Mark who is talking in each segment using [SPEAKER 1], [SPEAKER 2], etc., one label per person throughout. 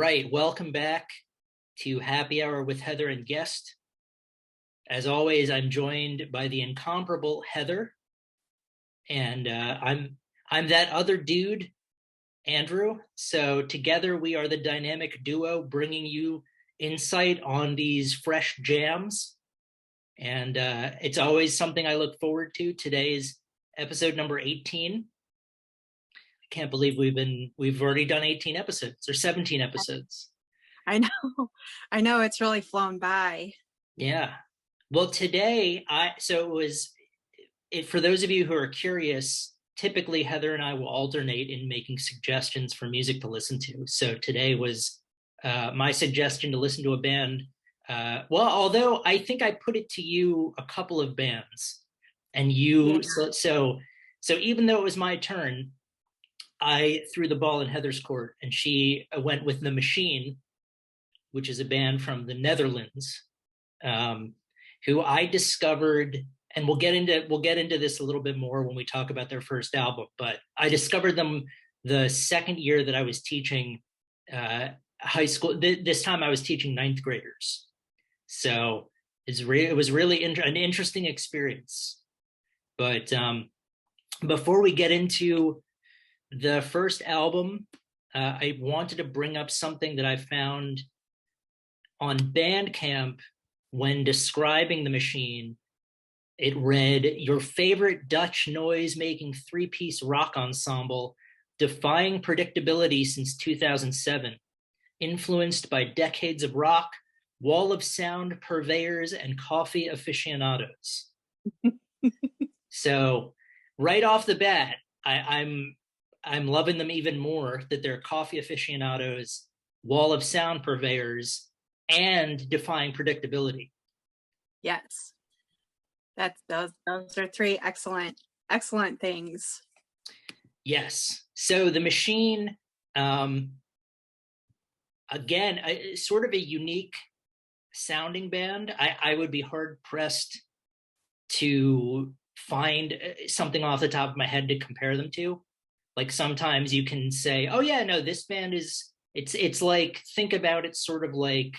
[SPEAKER 1] right, welcome back to Happy Hour with Heather and Guest. As always, I'm joined by the incomparable Heather, and I'm that other dude, Andrew. So together we are the dynamic duo bringing you insight on these fresh jams, and it's always something I look forward to. Today's episode number 18. I can't believe we've already done 18 episodes or 17 episodes.
[SPEAKER 2] I know it's really flown by.
[SPEAKER 1] Yeah. Well, today for those of you who are curious, typically Heather and I will alternate in making suggestions for music to listen to. So today was my suggestion to listen to a band. Although I think I put it to you a couple of bands, and you so even though it was my turn, I threw the ball in Heather's court, and she went with The Machine, which is a band from the Netherlands, who I discovered, and we'll get into this a little bit more when we talk about their first album. But I discovered them the second year that I was teaching high school. This time I was teaching ninth graders, so it was really an interesting experience. But before we get into the first album, I wanted to bring up something that I found on Bandcamp when describing The Machine. It read, "Your favorite Dutch noise-making three-piece rock ensemble, defying predictability since 2007, influenced by decades of rock, wall of sound purveyors, and coffee aficionados." So right off the bat, I'm loving them even more, that they're coffee aficionados, wall of sound purveyors, and defying predictability.
[SPEAKER 2] Yes, those are three excellent things.
[SPEAKER 1] Yes. So The Machine, again, sort of a unique sounding band. I would be hard pressed to find something off the top of my head to compare them to. Like sometimes you can say, oh yeah, no, this band is, it's like, think about it sort of like,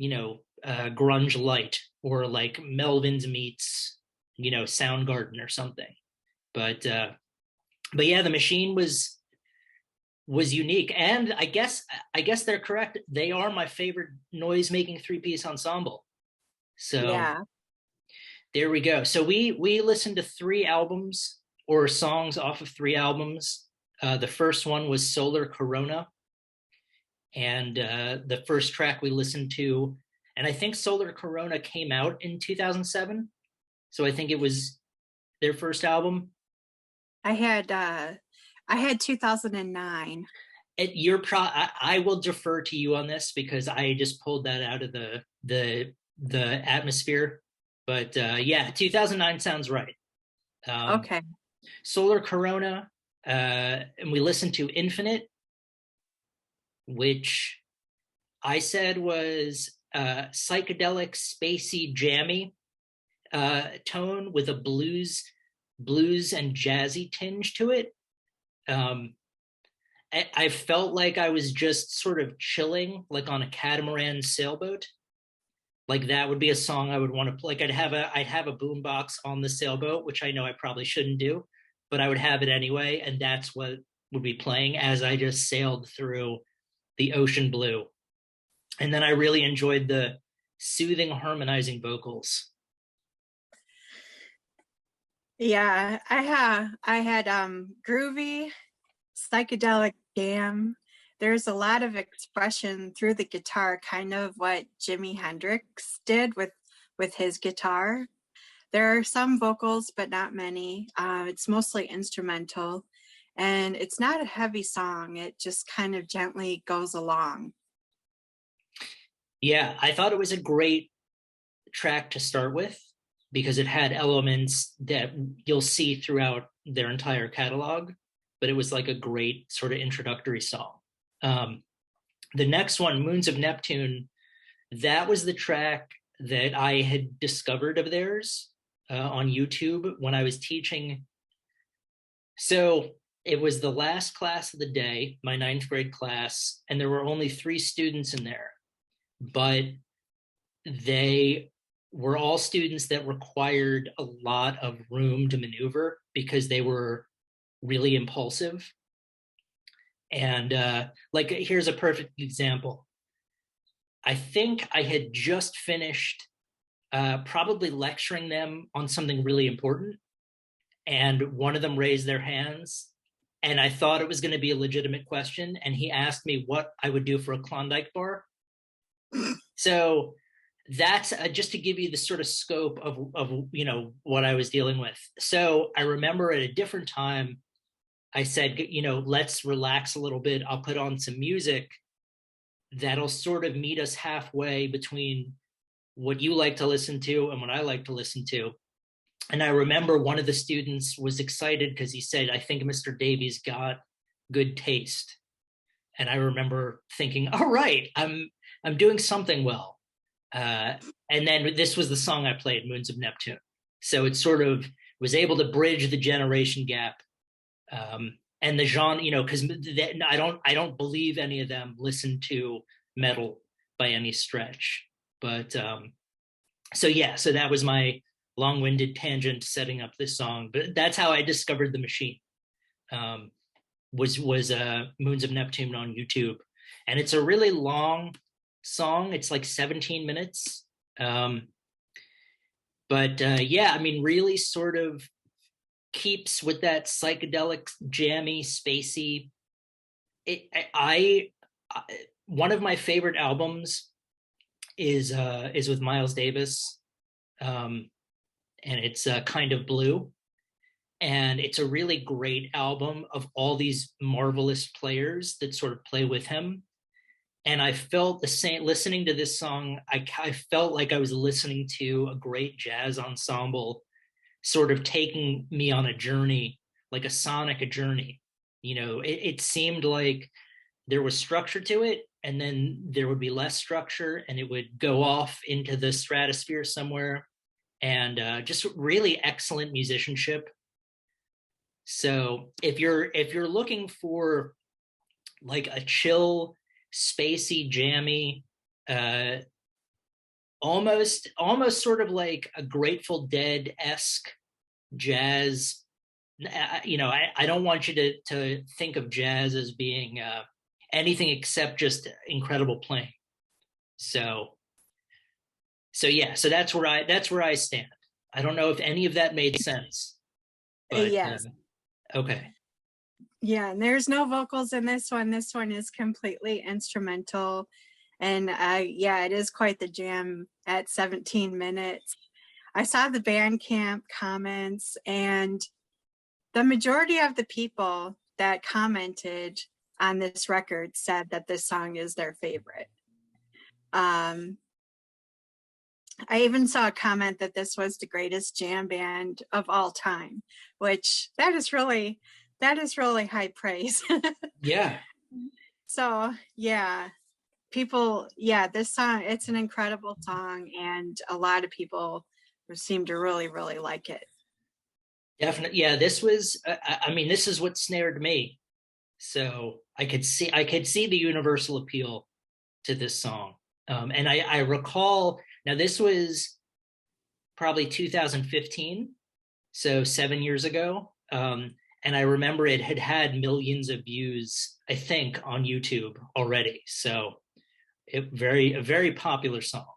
[SPEAKER 1] grunge light, or like Melvins meets, Soundgarden or something. But yeah, The Machine was unique. And I guess they're correct. They are my favorite noise-making three-piece ensemble. So yeah. There we go. So we listened to 3 albums, or songs off of 3 albums. The first one was Solar Corona. And the first track we listened to, and I think Solar Corona came out in 2007. So I think it was their first album.
[SPEAKER 2] I had 2009.
[SPEAKER 1] I will defer to you on this because I just pulled that out of the atmosphere. But yeah, 2009 sounds right.
[SPEAKER 2] Okay.
[SPEAKER 1] Solar Corona, and we listened to Infinite, which I said was psychedelic, spacey, jammy tone with a blues and jazzy tinge to it. I felt like I was just sort of chilling, like on a catamaran sailboat. Like that would be a song I would want to play. Like I'd have a boombox on the sailboat, which I know I probably shouldn't do, but I would have it anyway, and that's what would be playing as I just sailed through the ocean blue. And then I really enjoyed the soothing, harmonizing vocals.
[SPEAKER 2] Yeah, I had groovy, psychedelic jam. There's a lot of expression through the guitar, kind of what Jimi Hendrix did with his guitar. There are some vocals, but not many. It's mostly instrumental, and it's not a heavy song. It just kind of gently goes along.
[SPEAKER 1] Yeah, I thought it was a great track to start with because it had elements that you'll see throughout their entire catalog, but it was like a great sort of introductory song. The next one, Moons of Neptune, that was the track that I had discovered of theirs on YouTube when I was teaching. So it was the last class of the day, my ninth grade class, and there were only 3 students in there, but they were all students that required a lot of room to maneuver because they were really impulsive. And like, here's a perfect example. I think I had just finished probably lecturing them on something really important, and one of them raised their hands, and I thought it was going to be a legitimate question, and he asked me what I would do for a Klondike bar. So that's just to give you the sort of scope of what I was dealing with. So I remember at a different time, I said, let's relax a little bit. I'll put on some music that'll sort of meet us halfway between what you like to listen to and what I like to listen to. And I remember one of the students was excited because he said, I think Mr. Davies got good taste. And I remember thinking, all right, I'm doing something well. And then this was the song I played, Moons of Neptune. So it sort of was able to bridge the generation gap. And the genre, because I don't believe any of them listen to metal by any stretch. But so that was my long-winded tangent setting up this song. But that's how I discovered the Machine. Was Moons of Neptune on YouTube, and it's a really long song. It's like 17 minutes. But really sort of keeps with that psychedelic, jammy, spacey. One of my favorite albums is with Miles Davis, and it's Kind of Blue. And it's a really great album of all these marvelous players that sort of play with him. And I felt the same listening to this song. I felt like I was listening to a great jazz ensemble, sort of taking me on a journey, like a sonic journey. It seemed like there was structure to it, and then there would be less structure, and it would go off into the stratosphere somewhere. And just really excellent musicianship. So if you're looking for like a chill, spacey, jammy, almost sort of like a Grateful Dead-esque jazz, I don't want you to think of jazz as being anything except just incredible playing. So that's where I stand. I don't know if any of that made sense, but
[SPEAKER 2] yes.
[SPEAKER 1] Okay.
[SPEAKER 2] Yeah, and there's no vocals in this one. This one is completely instrumental. And it is quite the jam at 17 minutes. I saw the Bandcamp comments, and the majority of the people that commented on this record said that this song is their favorite. I even saw a comment that this was the greatest jam band of all time, which that is really high praise.
[SPEAKER 1] Yeah.
[SPEAKER 2] So this song, it's an incredible song, and a lot of people seem to really, really like it.
[SPEAKER 1] Definitely. Yeah, this was, this is what snared me. So I could see the universal appeal to this song. And I recall, now this was probably 2015, so 7 years ago. And I remember it had millions of views, I think, on YouTube already. So a very popular song.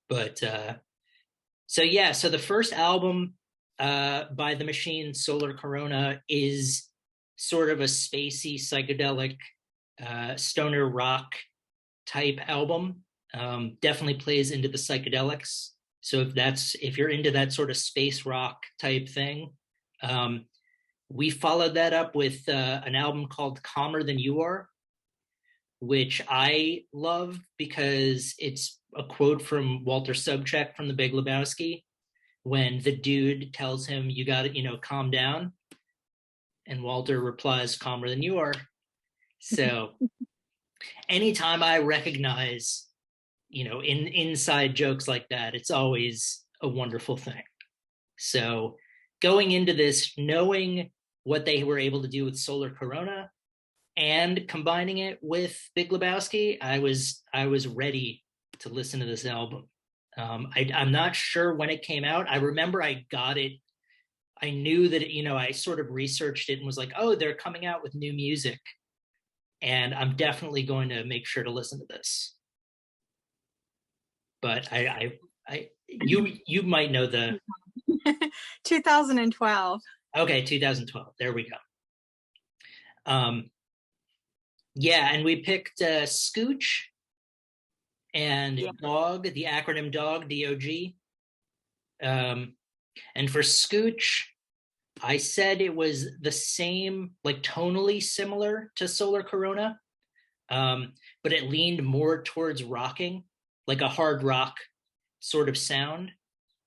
[SPEAKER 1] But so the first album by the Machine, Solar Corona, is sort of a spacey, psychedelic, stoner rock type album. Definitely plays into the psychedelics. So if you're into that sort of space rock type thing, we followed that up with an album called Calmer Than You Are, which I love because it's a quote from Walter Sobchak from The Big Lebowski, when the dude tells him, you got to, calm down. And Walter replies, calmer than you are. So anytime I recognize, in inside jokes like that, it's always a wonderful thing. So going into this, knowing what they were able to do with Solar Corona and combining it with Big Lebowski, I was ready to listen to this album. I'm not sure when it came out. I remember I got it. I knew that, I sort of researched it and was like, oh, they're coming out with new music. And I'm definitely going to make sure to listen to this. But you might know the
[SPEAKER 2] 2012.
[SPEAKER 1] Okay, 2012. There we go. Yeah, and we picked Scooch and Dog, the acronym Dog, DOG. And for Scooch, I said it was the same, like tonally similar to Solar Corona, but it leaned more towards rocking, like a hard rock sort of sound,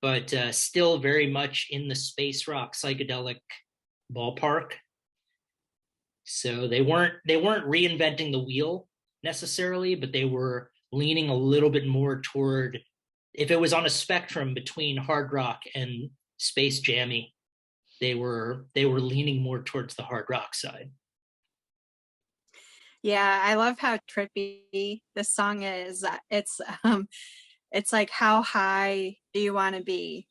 [SPEAKER 1] but still very much in the space rock psychedelic ballpark. So they weren't reinventing the wheel necessarily, but they were leaning a little bit more toward, if it was on a spectrum between hard rock and space jammy, they were leaning more towards the hard rock side.
[SPEAKER 2] Yeah, I love how trippy this song is. It's like, how high do you want to be?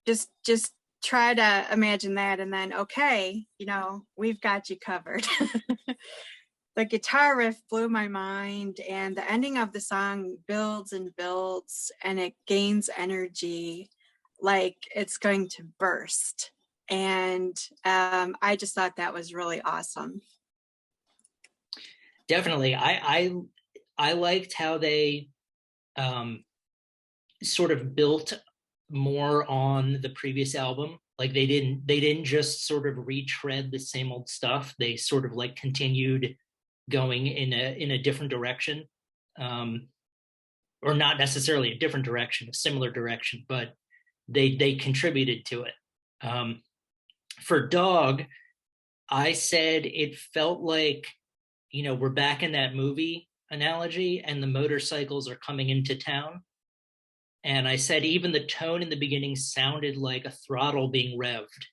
[SPEAKER 2] Just try to imagine that, and then, okay, we've got you covered. The guitar riff blew my mind, and the ending of the song builds and builds, and it gains energy like it's going to burst. And I just thought that was really awesome.
[SPEAKER 1] Definitely. I liked how they sort of built more on the previous album. Like they didn't just sort of retread the same old stuff. They sort of like continued going in a different direction, or not necessarily a different direction, a similar direction, but they contributed to it. For Dog, I said it felt like, we're back in that movie analogy and the motorcycles are coming into town. And I said even the tone in the beginning sounded like a throttle being revved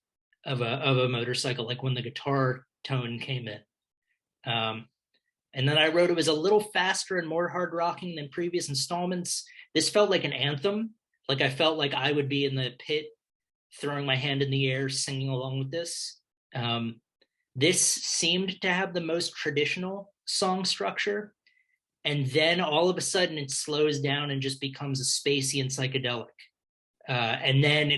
[SPEAKER 1] of a motorcycle, like when the guitar tone came in. And then I wrote it was a little faster and more hard rocking than previous installments. This felt like an anthem. Like I felt like I would be in the pit throwing my hand in the air, singing along with this. This seemed to have the most traditional song structure. And then all of a sudden it slows down and just becomes a spacey and psychedelic. And then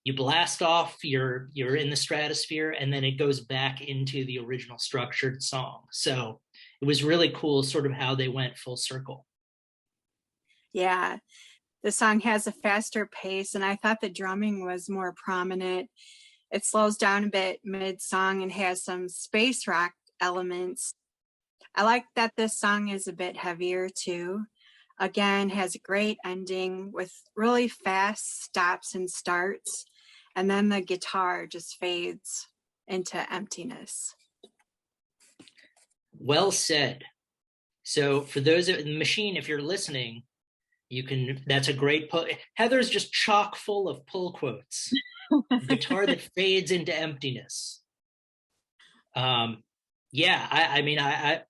[SPEAKER 1] you blast off, you're in the stratosphere, and then it goes back into the original structured song. So it was really cool sort of how they went full circle.
[SPEAKER 2] Yeah, the song has a faster pace, and I thought the drumming was more prominent. It slows down a bit mid-song and has some space rock elements. I like that this song is a bit heavier too. Again, has a great ending with really fast stops and starts, and then the guitar just fades into emptiness.
[SPEAKER 1] Well said. So for those in the machine, if you're listening, that's a great Heather's just chock full of pull quotes. Guitar that fades into emptiness. Yeah, I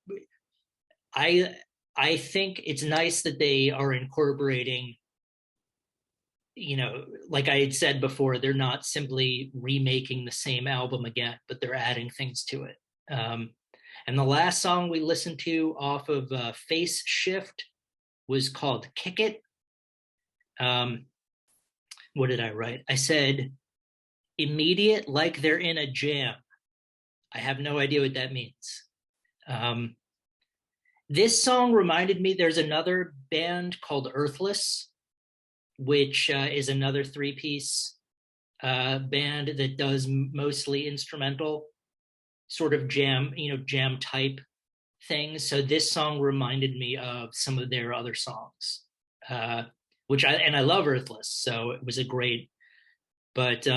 [SPEAKER 1] think it's nice that they are incorporating, like I had said before, they're not simply remaking the same album again, but they're adding things to it. And the last song we listened to off of Face Shift was called Kick It. What did I write? I said, immediate, like they're in a jam. I have no idea what that means. This song reminded me, there's another band called Earthless, which is another three-piece band that does mostly instrumental sort of jam type things. So this song reminded me of some of their other songs, which I love Earthless, so it was a great, but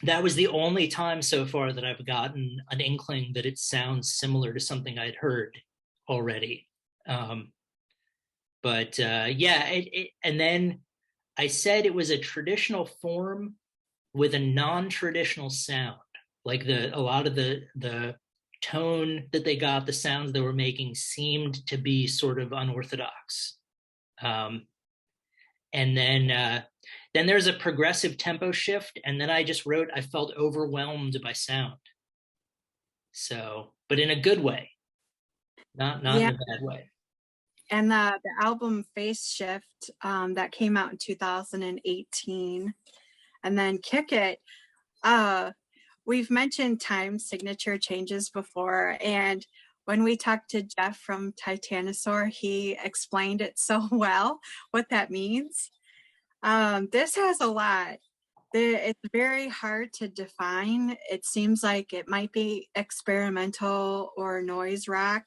[SPEAKER 1] that was the only time so far that I've gotten an inkling that it sounds similar to something I'd heard already. But yeah, and then I said it was a traditional form with a non-traditional sound. Like a lot of the tone that they got, the sounds they were making seemed to be sort of unorthodox. Um, and then there's a progressive tempo shift, and then I just wrote I felt overwhelmed by sound. So, but in a good way, not in
[SPEAKER 2] Yeah,
[SPEAKER 1] a bad way.
[SPEAKER 2] and the album Face Shift that came out in 2018, and then Kick It. Uh, we've mentioned time signature changes before, and when we talked to Jeff from Titanosaur, he explained it so well what that means. This has a lot. It's very hard to define. It seems like it might be experimental or noise rock,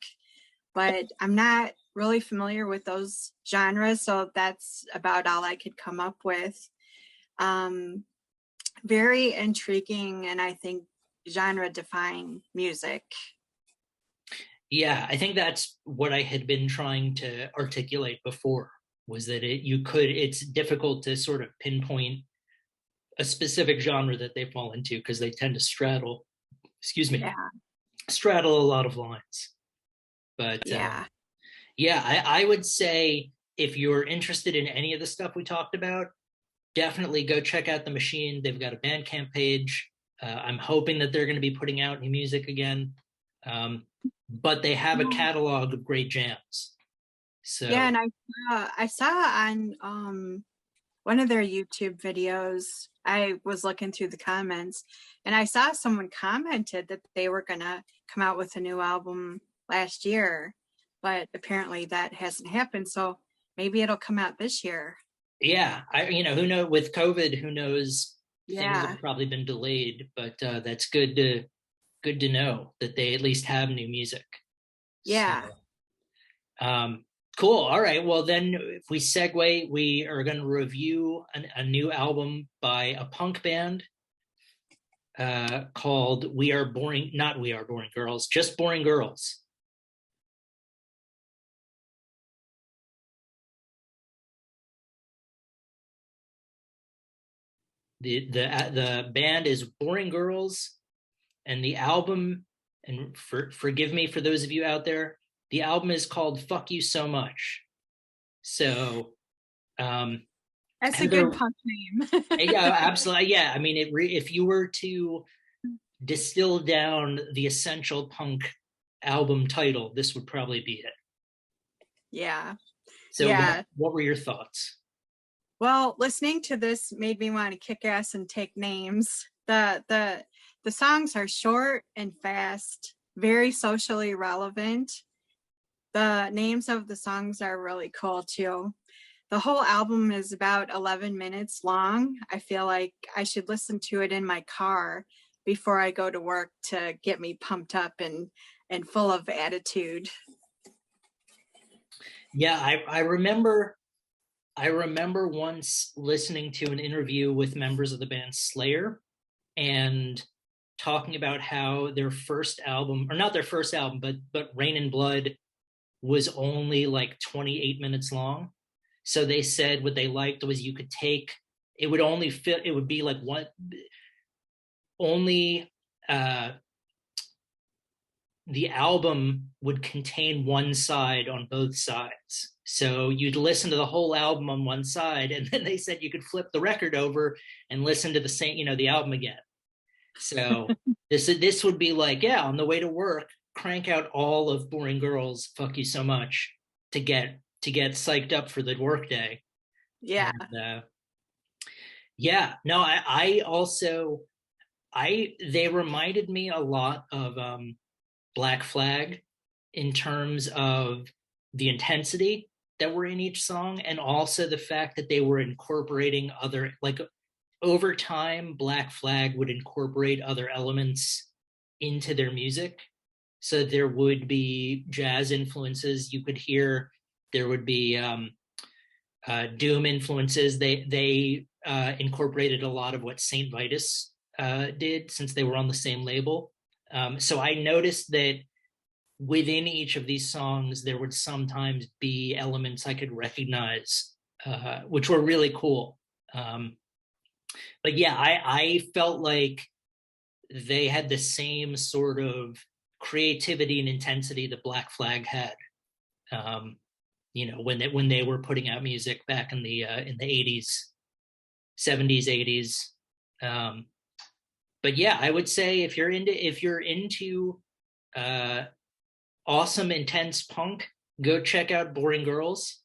[SPEAKER 2] but I'm not really familiar with those genres, so that's about all I could come up with. Um, Very intriguing, and I think genre defying music.
[SPEAKER 1] Yeah, I think that's what I had been trying to articulate before, was that it's difficult to sort of pinpoint a specific genre that they fall into because they tend to straddle, excuse me,
[SPEAKER 2] Yeah,
[SPEAKER 1] straddle a lot of lines. But
[SPEAKER 2] yeah.
[SPEAKER 1] yeah, I would say if you're interested in any of the stuff we talked about, definitely go check out The Machine. They've got a Bandcamp page. I'm hoping that they're going to be putting out new music again. Um, but they have a catalog of great jams.
[SPEAKER 2] Yeah,
[SPEAKER 1] So
[SPEAKER 2] and I saw on one of their YouTube videos, I was looking through the comments, and I saw someone commented that they were gonna come out with a new album last year, but apparently that hasn't happened. So maybe it'll come out this year.
[SPEAKER 1] yeah, who knows with COVID, who knows, things
[SPEAKER 2] Yeah,
[SPEAKER 1] have probably been delayed, but that's good to know that they at least have new music. So
[SPEAKER 2] yeah.
[SPEAKER 1] um cool. All right. Well, then if we segue, we are going to review a new album by a punk band called We Are Boring, not We Are Boring Girls, just Boring Girls. The band is Boring Girls, and the album, and forgive me for those of you out there, the album is called Fuck You So Much. So um
[SPEAKER 2] That's a good
[SPEAKER 1] Heather,
[SPEAKER 2] punk name.
[SPEAKER 1] yeah, absolutely. Yeah, I mean, if you were to distill down the essential punk album title, this would probably be it.
[SPEAKER 2] Yeah,
[SPEAKER 1] So
[SPEAKER 2] yeah.
[SPEAKER 1] what were your thoughts?
[SPEAKER 2] Well, listening to this made me want to kick ass and take names. The songs are short and fast, very socially relevant. The names of the songs are really cool too. The whole album is about 11 minutes long. I feel like I should listen to it in my car before I go to work to get me pumped up and full of attitude.
[SPEAKER 1] Yeah, I remember once listening to an interview with members of the band Slayer and talking about how their first album, or not their first album, but Rain and Blood was only like 28 minutes long. So they said what they liked was you could take, it would only fit, it would be like one, only the album would contain one side on both sides. So you'd listen to the whole album on one side, and then they said you could flip the record over and listen to the same, the album again. So this would be like, yeah, on the way to work, crank out all of Boring Girls, Fuck You So Much to get psyched up for the workday.
[SPEAKER 2] Yeah.
[SPEAKER 1] And yeah, no, I also they reminded me a lot of Black Flag in terms of the intensity that were in each song, and also the fact that they were incorporating other, like, over time Black Flag would incorporate other elements into their music. So there would be jazz influences you could hear, there would be doom influences. They incorporated a lot of what Saint Vitus did, since they were on the same label. So I noticed that within each of these songs, there would sometimes be elements I could recognize, which were really cool. Um, but yeah, I felt like they had the same sort of creativity and intensity that Black Flag had. Um, when they were putting out music back in the 80s, 70s, 80s. Um, but yeah, I would say if you're into uh, awesome, intense punk, go check out Boring Girls.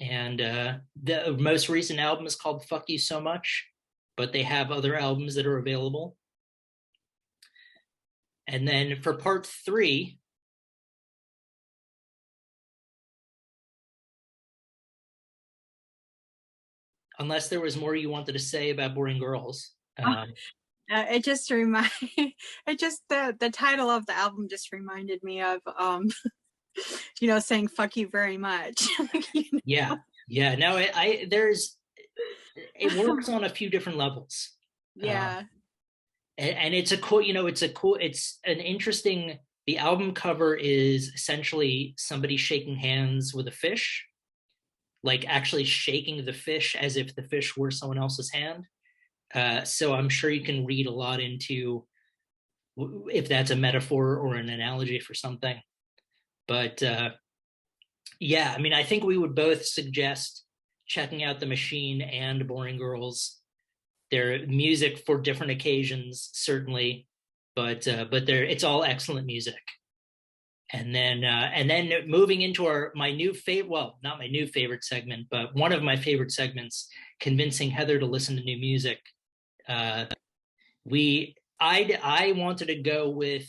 [SPEAKER 1] And the most recent album is called Fuck You So Much, but they have other albums that are available. And then for part three, unless there was more you wanted to say about Boring Girls.
[SPEAKER 2] It just remind it just the title of the album just reminded me of saying "fuck you very much."
[SPEAKER 1] Yeah, yeah. No, it works on a few different levels.
[SPEAKER 2] Yeah.
[SPEAKER 1] And it's a cool, it's an interesting. The album cover is essentially somebody shaking hands with a fish, like actually shaking the fish as if the fish were someone else's hand. So I'm sure you can read a lot into if that's a metaphor or an analogy for something. But yeah, I mean, I think we would both suggest checking out The Machine and Boring Girls. Their music for different occasions, certainly, but it's all excellent music. And then moving into my new favorite, well, not my new favorite segment, but one of my favorite segments, convincing Heather to listen to new music. Uh, I wanted to go with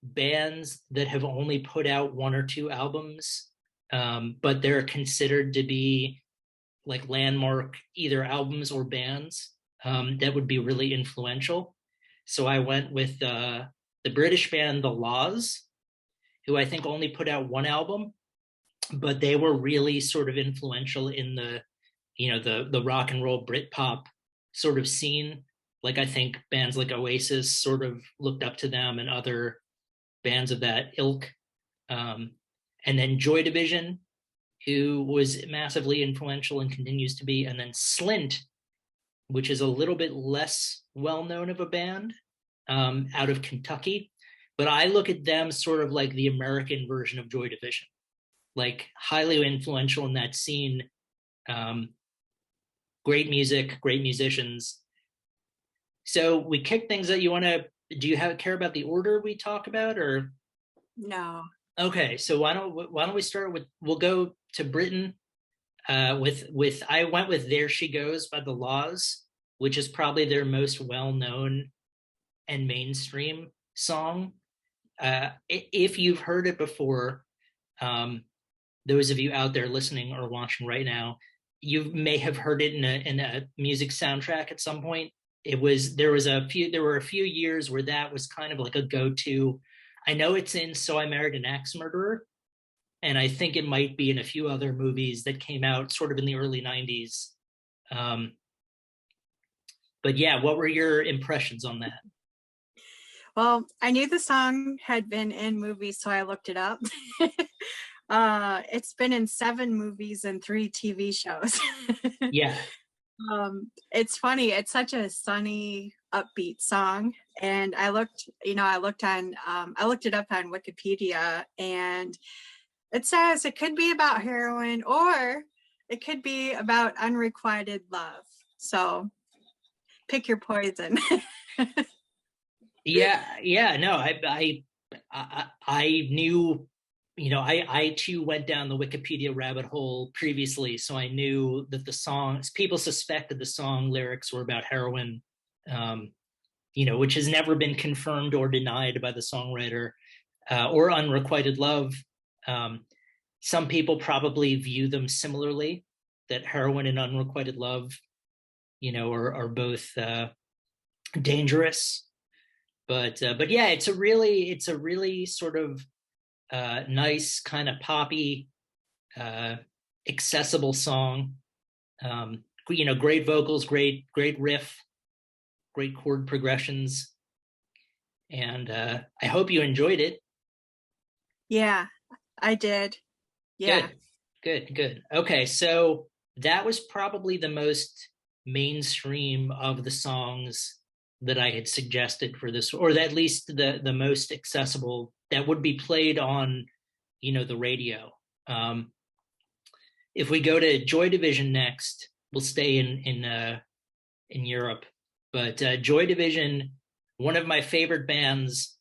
[SPEAKER 1] bands that have only put out one or two albums, but they're considered to be like landmark either albums or bands that would be really influential. So I went with the British band The Laws, who I think only put out one album, but they were really sort of influential in the rock and roll Britpop sort of scene. Like I think bands like Oasis sort of looked up to them and other bands of that ilk. Um, and then Joy Division, who was massively influential and continues to be, and then Slint, which is a little bit less well known of a band out of Kentucky. But I look at them sort of like the American version of Joy Division, like highly influential in that scene. Um, Great music, great musicians. So we kick things that you want to. Do you care about the order we talk about, or
[SPEAKER 2] No.
[SPEAKER 1] okay? So why don't we start with? We'll go to Britain. With I went with "There She Goes" by The Laws, which is probably their most well known and mainstream song. If you've heard it before, um, those of you out there listening or watching right now, you may have heard it in a music soundtrack at some point. There were a few years where that was kind of like a go-to. I know it's in So I Married an Axe Murderer, and I think it might be in a few other movies that came out sort of in the early 90s. Um, but yeah, what were your impressions on that?
[SPEAKER 2] Well, I knew the song had been in movies, so I looked it up. It's been in 7 movies and 3 TV shows.
[SPEAKER 1] Yeah.
[SPEAKER 2] It's funny. It's such a sunny, upbeat song. And I looked it up on Wikipedia, and it says it could be about heroin or it could be about unrequited love. So pick your poison.
[SPEAKER 1] Yeah, no, I knew, I too went down the Wikipedia rabbit hole previously, so I knew that the songs people suspected the song lyrics were about heroin, um, which has never been confirmed or denied by the songwriter, or unrequited love. Um, some people probably view them similarly, that heroin and unrequited love, are both dangerous. But yeah, it's a really sort of nice kind of poppy, uh, accessible song. Great vocals, great riff, great chord progressions, and I hope you enjoyed it.
[SPEAKER 2] Yeah, I did. Yeah.
[SPEAKER 1] Good, good. Okay, so that was probably the most mainstream of the songs that I had suggested for this, or at least the most accessible that would be played on, the radio. If we go to Joy Division next, we'll stay in Europe. But Joy Division, one of my favorite bands,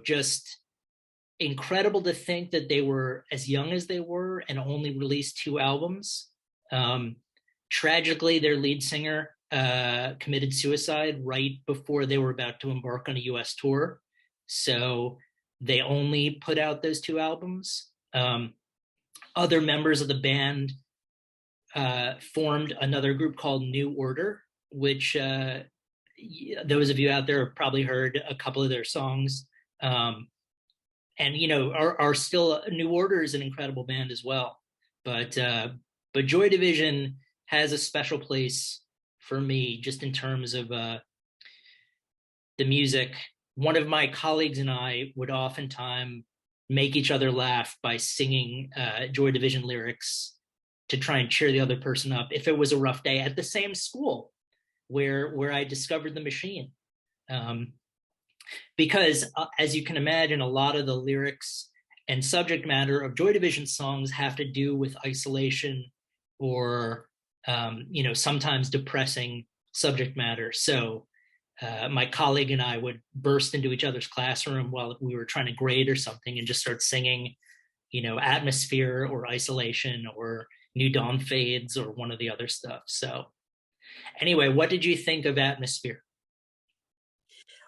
[SPEAKER 1] just incredible to think that they were as young as they were and only released 2 albums. Tragically, their lead singer committed suicide right before they were about to embark on a US tour. So they only put out those 2 albums. Other members of the band formed another group called New Order, which those of you out there have probably heard a couple of their songs. And are still. New Order is an incredible band as well. But Joy Division has a special place for me just in terms of the music. One of my colleagues and I would oftentimes make each other laugh by singing Joy Division lyrics to try and cheer the other person up if it was a rough day at the same school where I discovered the machine. Because as you can imagine, a lot of the lyrics and subject matter of Joy Division songs have to do with isolation or, sometimes depressing subject matter. So my colleague and I would burst into each other's classroom while we were trying to grade or something and just start singing, Atmosphere or Isolation or New Dawn Fades or one of the other stuff. So anyway, what did you think of Atmosphere?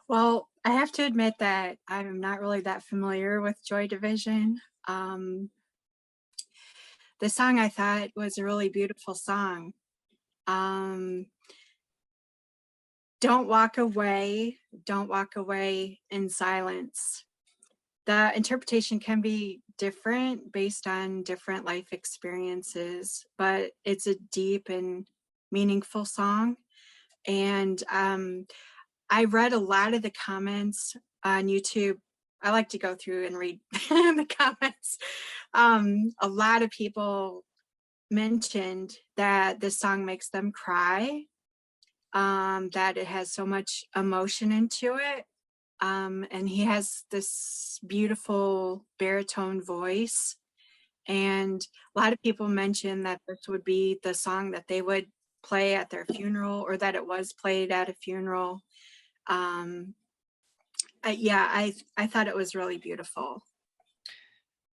[SPEAKER 2] Well, I have to admit that I'm not really that familiar with Joy Division. The song I thought was a really beautiful song. Don't walk away in silence. The interpretation can be different based on different life experiences, but it's a deep and meaningful song. And I read a lot of the comments on YouTube. I like to go through and read the comments. A lot of people mentioned that this song makes them cry, that it has so much emotion into it. And he has this beautiful baritone voice. And a lot of people mentioned that this would be the song that they would play at their funeral, or that it was played at a funeral. I thought it was really beautiful.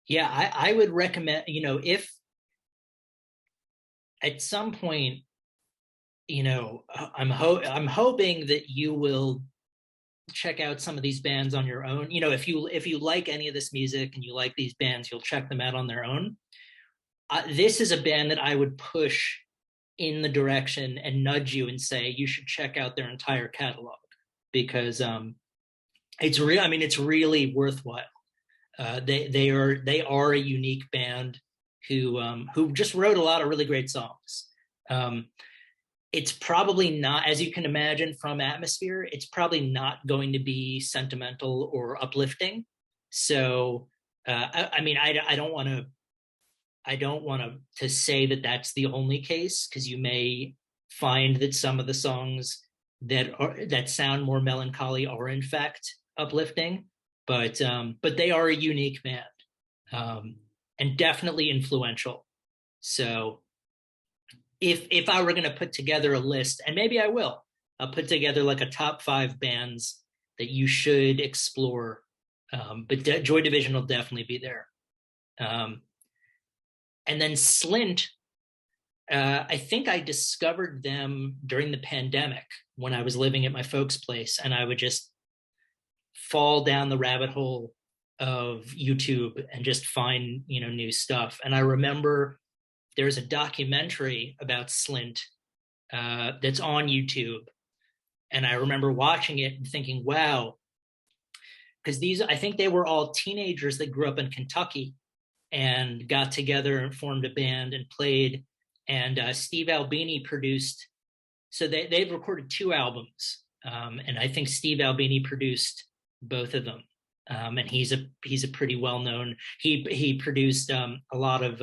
[SPEAKER 1] Yeah, I would recommend, if at some point, I'm hoping that you will check out some of these bands on your own. If you like any of this music and you like these bands, you'll check them out on their own. This is a band that I would push in the direction and nudge you and say you should check out their entire catalog, because it's real. I mean, it's really worthwhile. They are a unique band who just wrote a lot of really great songs. It's probably not, as you can imagine from Atmosphere, it's probably not going to be sentimental or uplifting. So, I don't want to say that that's the only case, because you may find that some of the songs that sound more melancholy are in fact uplifting, but they are a unique band, and definitely influential. So if I were going to put together a list, and maybe I will, I'll put together like a top 5 bands that you should explore. But Joy Division will definitely be there. And then Slint, I think I discovered them during the pandemic when I was living at my folks' place, and I would just fall down the rabbit hole of YouTube and just find, new stuff. And I remember there's a documentary about Slint that's on YouTube. And I remember watching it and thinking, wow, because I think they were all teenagers that grew up in Kentucky and got together and formed a band and played. And Steve Albini produced. So they've recorded 2 albums. And I think Steve Albini produced both of them. And he's a pretty well-known, he produced a lot of,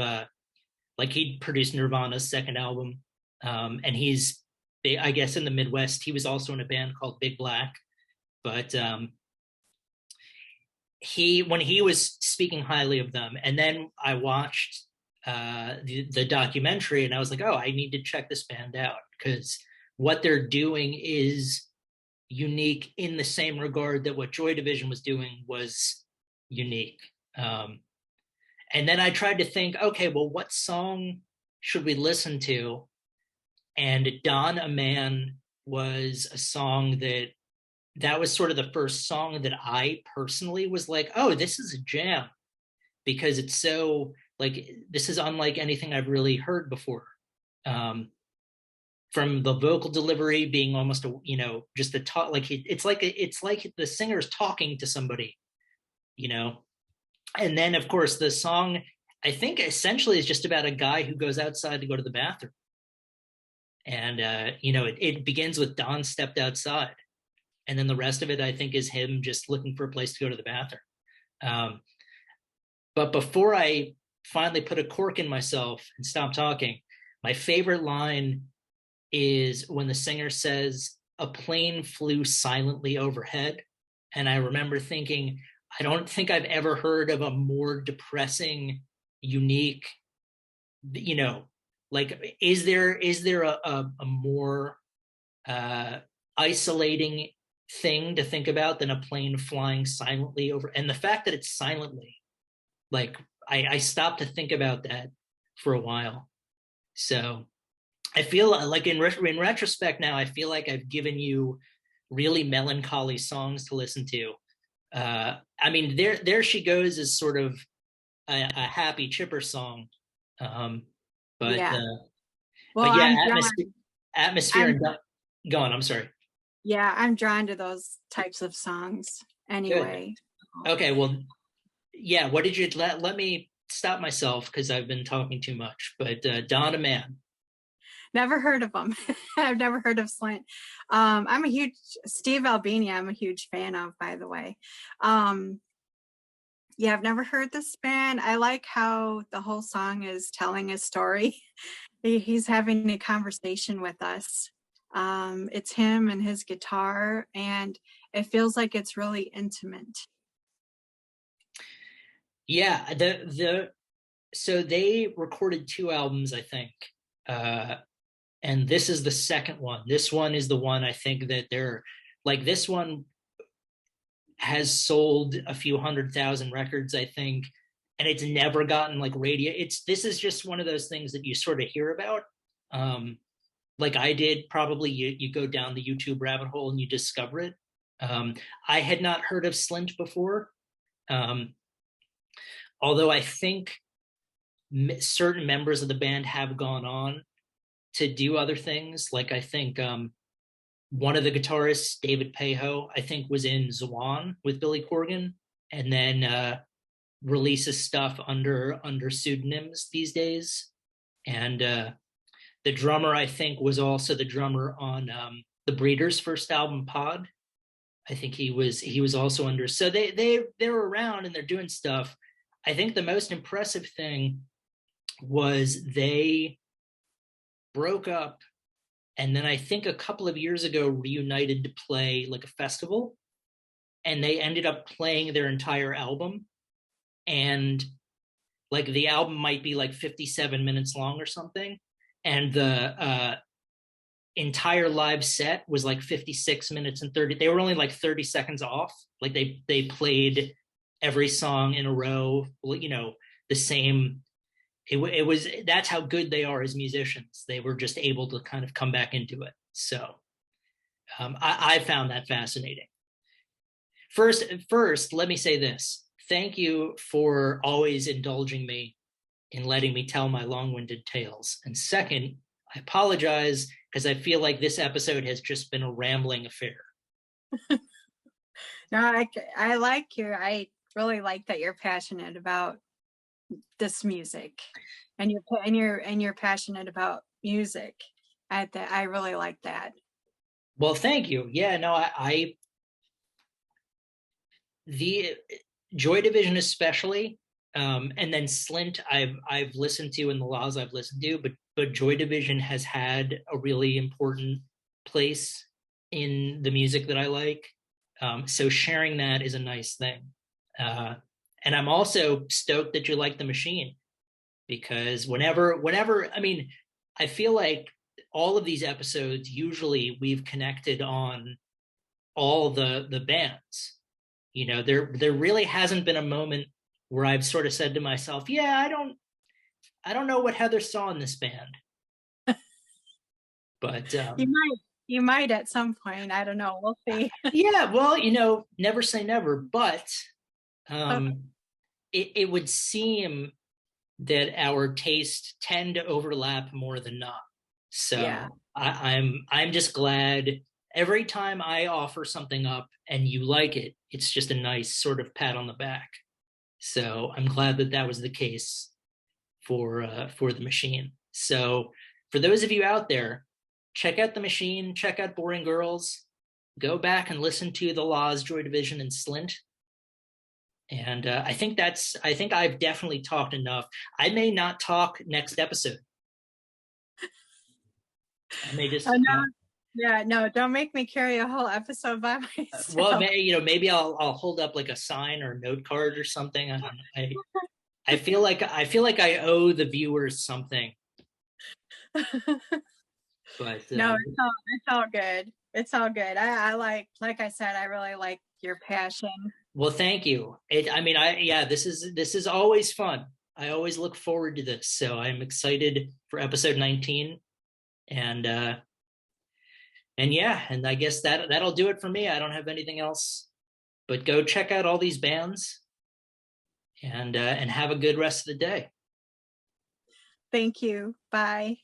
[SPEAKER 1] he produced Nirvana's second album. And he's I guess in the Midwest. He was also in a band called Big Black, but when he was speaking highly of them, and then I watched the documentary, and I was like, oh, I need to check this band out because what they're doing is unique in the same regard that what Joy Division was doing was unique. And then I tried to think, okay, well, what song should we listen to? And Don a Man was a song that was sort of the first song that I personally was like, oh, this is a jam, because it's so like, this is unlike anything I've really heard before. From the vocal delivery being almost just a talk, like it's like the singer's talking to somebody, and then of course the song, I think, essentially is just about a guy who goes outside to go to the bathroom, and it begins with Don stepped outside, and then the rest of it, I think, is him just looking for a place to go to the bathroom. But before I finally put a cork in myself and stop talking, my favorite line is when the singer says, "A plane flew silently overhead." And I remember thinking, I don't think I've ever heard of a more depressing, unique, like, is there a more isolating thing to think about than a plane flying silently over? And the fact that it's silently, like, I stopped to think about that for a while. So I feel like in retrospect now, I feel like I've given you really melancholy songs to listen to. I mean, There She Goes is sort of a happy, chipper song. But
[SPEAKER 2] Yeah. Well,
[SPEAKER 1] but yeah,
[SPEAKER 2] I'm drawn.
[SPEAKER 1] atmosphere
[SPEAKER 2] I'm
[SPEAKER 1] and go on. I'm sorry.
[SPEAKER 2] Yeah, I'm drawn to those types of songs
[SPEAKER 1] Good.
[SPEAKER 2] anyway.
[SPEAKER 1] Okay. Well, yeah. What did you let me stop myself because I've been talking too much. But Don a Man.
[SPEAKER 2] Never heard of them. I've never heard of Slint. I'm a huge Steve Albini. I'm a huge fan of, by the way. Yeah, I've never heard this band. I like how the whole song is telling a story. He's having a conversation with us. It's him and his guitar, and it feels like it's really intimate.
[SPEAKER 1] Yeah. So they recorded 2 albums, I think. And this is the second one. This one is the one I think that they're like, this one has sold a few 100,000 records, I think, and it's never gotten like radio. This is just one of those things that you sort of hear about. Like I did, probably you go down the YouTube rabbit hole and you discover it. I had not heard of Slint before. Although I think certain members of the band have gone on to do other things. Like I think one of the guitarists, David Pajo, I think was in Zwan with Billy Corgan, and then releases stuff under pseudonyms these days. And the drummer, I think, was also the drummer on the Breeders' first album, Pod. I think he was also under. So they're around and they're doing stuff. I think the most impressive thing was they broke up, and then I think a couple of years ago reunited to play like a festival, and they ended up playing their entire album, and like the album might be like 57 minutes long or something, and the entire live set was like 56 minutes and 30. They were only like 30 seconds off. Like they played every song in a row, the same. It was, that's how good they are as musicians. They were just able to kind of come back into it. So I found that fascinating. First, let me say this. Thank you for always indulging me in letting me tell my long-winded tales. And second, I apologize because I feel like this episode has just been a rambling affair.
[SPEAKER 2] No, I really like that you're passionate about this music, and you're passionate about music. I really like that.
[SPEAKER 1] Well, thank you. Yeah, no, the Joy Division especially, and then Slint I've listened to, and the Laws I've listened to, but Joy Division has had a really important place in the music that I like. So sharing that is a nice thing. And I'm also stoked that you like the machine, because whenever, I mean, I feel like all of these episodes, usually we've connected on all the bands. You know, there really hasn't been a moment where I've sort of said to myself, yeah, I don't know what Heather saw in this band. But
[SPEAKER 2] You might, you might at some point. I don't know. We'll see.
[SPEAKER 1] yeah, well, never say never, but
[SPEAKER 2] Oh,
[SPEAKER 1] um it would seem that our tastes tend to overlap more than not.
[SPEAKER 2] yeah.
[SPEAKER 1] So I'm just glad every time I offer something up and you like it, it's just a nice sort of pat on the back. So I'm glad that that was the case for the machine. So for those of you out there, check out the machine, check out Boring Girls, go back and listen to the Laws, Joy Division, and Slint. And I think I've definitely talked enough. I may not talk next episode. I may
[SPEAKER 2] Oh,
[SPEAKER 1] just,
[SPEAKER 2] no. Yeah, no, don't make me carry a whole episode by
[SPEAKER 1] well,
[SPEAKER 2] myself.
[SPEAKER 1] maybe I'll hold up like a sign or a note card or something. I don't know. I feel like I owe the viewers something, but
[SPEAKER 2] No, it's all good. It's all good. I like I said, I really like your passion.
[SPEAKER 1] well, thank you. I mean, yeah, this is always fun. I always look forward to this, so I'm excited for episode 19, and yeah, and I guess that'll do it for me. I don't have anything else, but go check out all these bands, and have a good rest of the day.
[SPEAKER 2] Thank you. Bye.